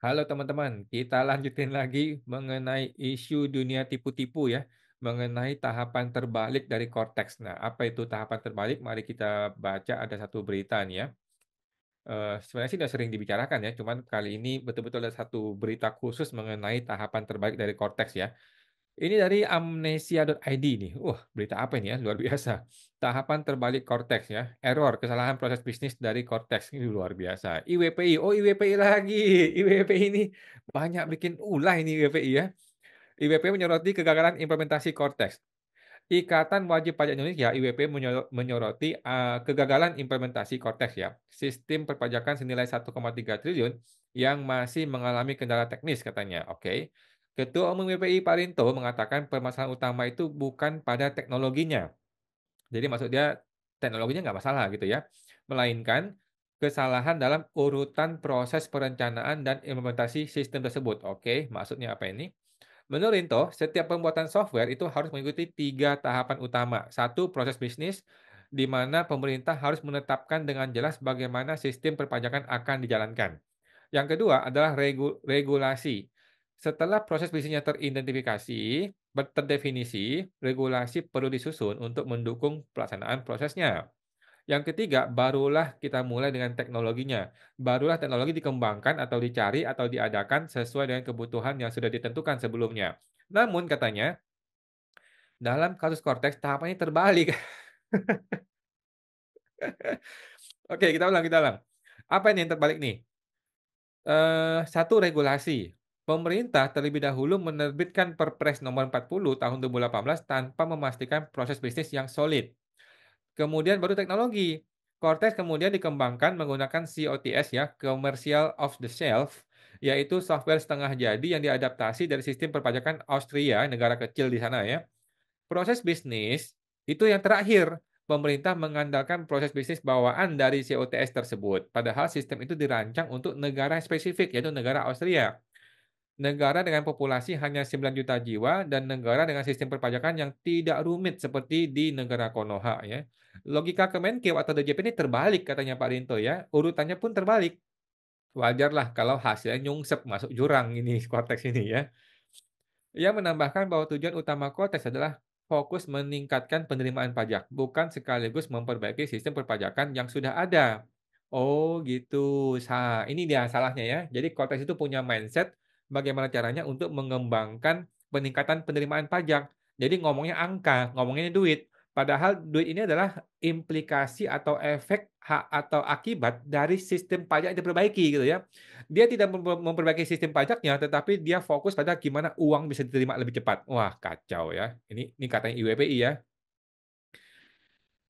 Halo teman-teman, kita lanjutin lagi mengenai isu dunia tipu-tipu ya, mengenai tahapan terbalik dari Cortex. Nah, apa itu tahapan terbalik? Mari kita baca ada satu berita nih ya. Sebenarnya sih udah sering dibicarakan ya, cuman kali ini betul-betul ada satu berita khusus mengenai tahapan terbalik dari Cortex ya. Ini dari amnesia.id nih. Wah, berita apa ini ya? Luar biasa. Tahapan terbalik Cortex ya. Error, kesalahan proses bisnis dari Cortex. Ini luar biasa. IWPI. Oh, IWPI lagi. IWPI ini banyak bikin ulah ini IWPI ya. IWPI menyoroti kegagalan implementasi Cortex. Ikatan Wajib Pajak Indonesia (IWP) menyoroti kegagalan implementasi Cortex ya, sistem perpajakan senilai 1,3 triliun yang masih mengalami kendala teknis katanya. Oke. Ketua Umum WPI Pak Rinto mengatakan permasalahan utama itu bukan pada teknologinya. Jadi maksud dia teknologinya nggak masalah gitu ya, melainkan kesalahan dalam urutan proses perencanaan dan implementasi sistem tersebut. Oke, maksudnya apa ini? Menurut Rinto, setiap pembuatan software itu harus mengikuti 3 tahapan utama. Satu, proses bisnis, di mana pemerintah harus menetapkan dengan jelas bagaimana sistem perpajakan akan dijalankan. Yang kedua adalah regulasi. Setelah proses bisnisnya teridentifikasi, terdefinisi, regulasi perlu disusun untuk mendukung pelaksanaan prosesnya. Yang ketiga, barulah kita mulai dengan teknologinya. Barulah teknologi dikembangkan atau dicari atau diadakan sesuai dengan kebutuhan yang sudah ditentukan sebelumnya. Namun katanya, dalam kasus Cortex tahapannya terbalik. Oke, kita ulang. Apa ini yang terbalik nih? Satu, regulasi. Pemerintah terlebih dahulu menerbitkan Perpres nomor 40 tahun 2018 tanpa memastikan proses bisnis yang solid. Kemudian baru teknologi. Cortex kemudian dikembangkan menggunakan COTS ya, Commercial Off the Shelf, yaitu software setengah jadi yang diadaptasi dari sistem perpajakan Austria, negara kecil di sana ya. Proses bisnis itu yang terakhir. Pemerintah mengandalkan proses bisnis bawaan dari COTS tersebut. Padahal sistem itu dirancang untuk negara spesifik, yaitu negara Austria. Negara dengan populasi hanya 9 juta jiwa dan negara dengan sistem perpajakan yang tidak rumit seperti di negara Konoha ya. Logika Kemenkeu atau DJP ini terbalik katanya Pak Rinto ya. Urutannya pun terbalik. Wajarlah kalau hasilnya nyungsep masuk jurang ini konteks ini ya. Ia menambahkan bahwa tujuan utama Kotes adalah fokus meningkatkan penerimaan pajak, bukan sekaligus memperbaiki sistem perpajakan yang sudah ada. Oh gitu. Ini dia salahnya ya. Jadi Kotes itu punya mindset bagaimana caranya untuk mengembangkan peningkatan penerimaan pajak. Jadi ngomongnya angka, ngomongnya duit. Padahal duit ini adalah implikasi atau efek hak atau akibat dari sistem pajak yang diperbaiki gitu ya. Dia tidak memperbaiki sistem pajaknya, tetapi dia fokus pada gimana uang bisa diterima lebih cepat. Wah, kacau ya. Ini katanya IWPI ya.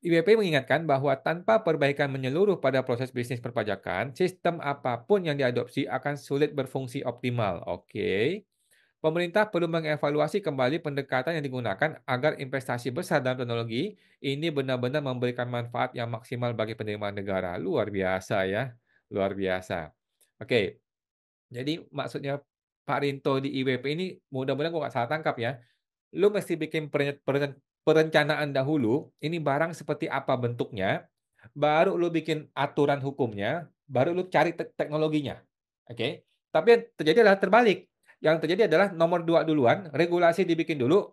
IWPI mengingatkan bahwa tanpa perbaikan menyeluruh pada proses bisnis perpajakan, sistem apapun yang diadopsi akan sulit berfungsi optimal. Oke. Pemerintah perlu mengevaluasi kembali pendekatan yang digunakan agar investasi besar dalam teknologi ini benar-benar memberikan manfaat yang maksimal bagi penerimaan negara. Luar biasa ya. Luar biasa. Oke. Jadi maksudnya Pak Rinto di IWP ini mudah-mudahan gua nggak salah tangkap ya, lu mesti bikin perencanaan dahulu, ini barang seperti apa bentuknya, baru lu bikin aturan hukumnya, baru lu cari teknologinya, oke? Tapi yang terjadi adalah terbalik, yang terjadi adalah nomor 2 duluan, regulasi dibikin dulu,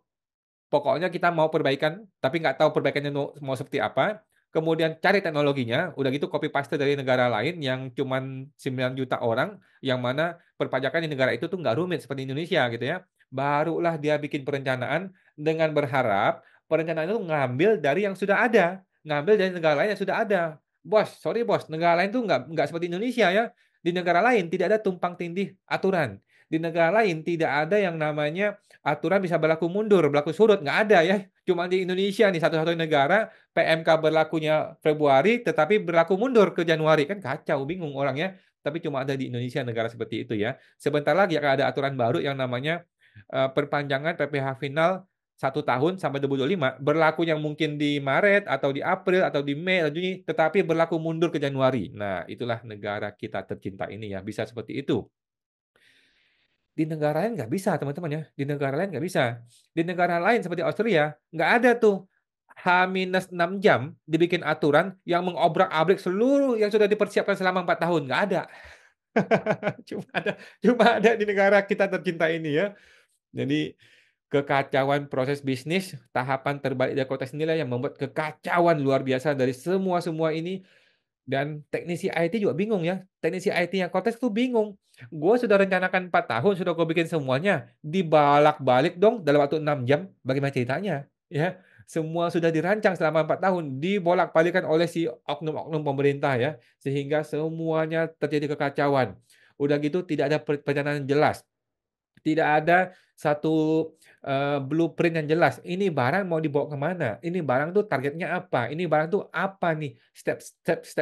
pokoknya kita mau perbaikan, tapi nggak tahu perbaikannya mau seperti apa. Kemudian cari teknologinya, udah gitu copy paste dari negara lain yang cuman 9 juta orang, yang mana perpajakan di negara itu tuh nggak rumit seperti Indonesia gitu ya. Barulah dia bikin perencanaan dengan berharap perencanaan itu ngambil dari yang sudah ada, ngambil dari negara lain yang sudah ada. Bos, sorry bos, negara lain tuh nggak seperti Indonesia ya. Di negara lain tidak ada tumpang tindih aturan. Di negara lain tidak ada yang namanya aturan bisa berlaku mundur, berlaku surut, nggak ada ya. Cuma di Indonesia nih satu-satunya negara PMK berlakunya Februari tetapi berlaku mundur ke Januari. Kan kacau, bingung orangnya. Tapi cuma ada di Indonesia negara seperti itu ya. Sebentar lagi akan ada aturan baru yang namanya perpanjangan PPh final 1 tahun sampai 2025 berlaku yang mungkin di Maret atau di April atau di Mei atau Juni tetapi berlaku mundur ke Januari. Nah, itulah negara kita tercinta ini ya, bisa seperti itu. Di negara lain nggak bisa teman-teman ya, di negara lain nggak bisa. Di negara lain seperti Austria, nggak ada tuh H-6 jam dibikin aturan yang mengobrak-abrik seluruh yang sudah dipersiapkan selama 4 tahun, nggak ada. Cuma ada cuma ada di negara kita tercinta ini ya. Jadi, kekacauan proses bisnis, tahapan terbalik dari konteks inilah yang membuat kekacauan luar biasa dari semua ini. Dan teknisi IT juga bingung ya, teknisi IT-nya Kotes tuh bingung. Gue sudah rencanakan 4 tahun, sudah gue bikin semuanya, dibalak-balik dong dalam waktu 6 jam, bagaimana ceritanya? Ya, semua sudah dirancang selama 4 tahun, dibolak-balikan oleh si oknum-oknum pemerintah ya, sehingga semuanya terjadi kekacauan. Udah gitu tidak ada perencanaan yang jelas. Tidak ada satu, blueprint yang jelas. Ini barang mau dibawa ke mana? Ini barang tuh targetnya apa? Ini barang tuh apa nih? Step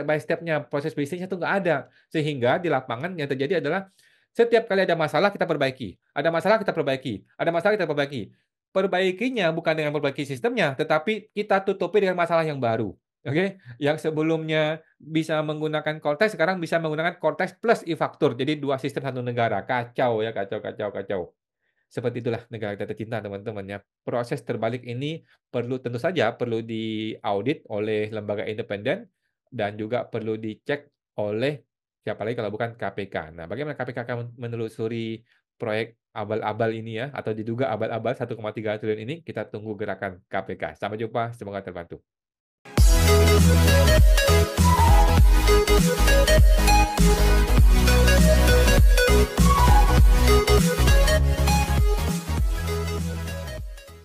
by step-nya, proses bisnisnya tuh nggak ada. Sehingga di lapangan yang terjadi adalah setiap kali ada masalah kita perbaiki, ada masalah kita perbaiki, ada masalah kita perbaiki. Perbaikinya bukan dengan perbaiki sistemnya, tetapi kita tutupi dengan masalah yang baru. Oke? Yang sebelumnya bisa menggunakan Cortex, sekarang bisa menggunakan Cortex plus e-faktur. Jadi 2 sistem satu negara. Kacau ya, kacau kacau kacau. Seperti itulah negara kita tercinta, teman-teman ya. Proses terbalik ini tentu saja perlu diaudit oleh lembaga independen dan juga perlu dicek oleh siapa lagi kalau bukan KPK. Nah, bagaimana KPK akan menelusuri proyek abal-abal ini ya, atau diduga abal-abal 1,3 triliun ini? Kita tunggu gerakan KPK. Sampai jumpa, semoga terbantu.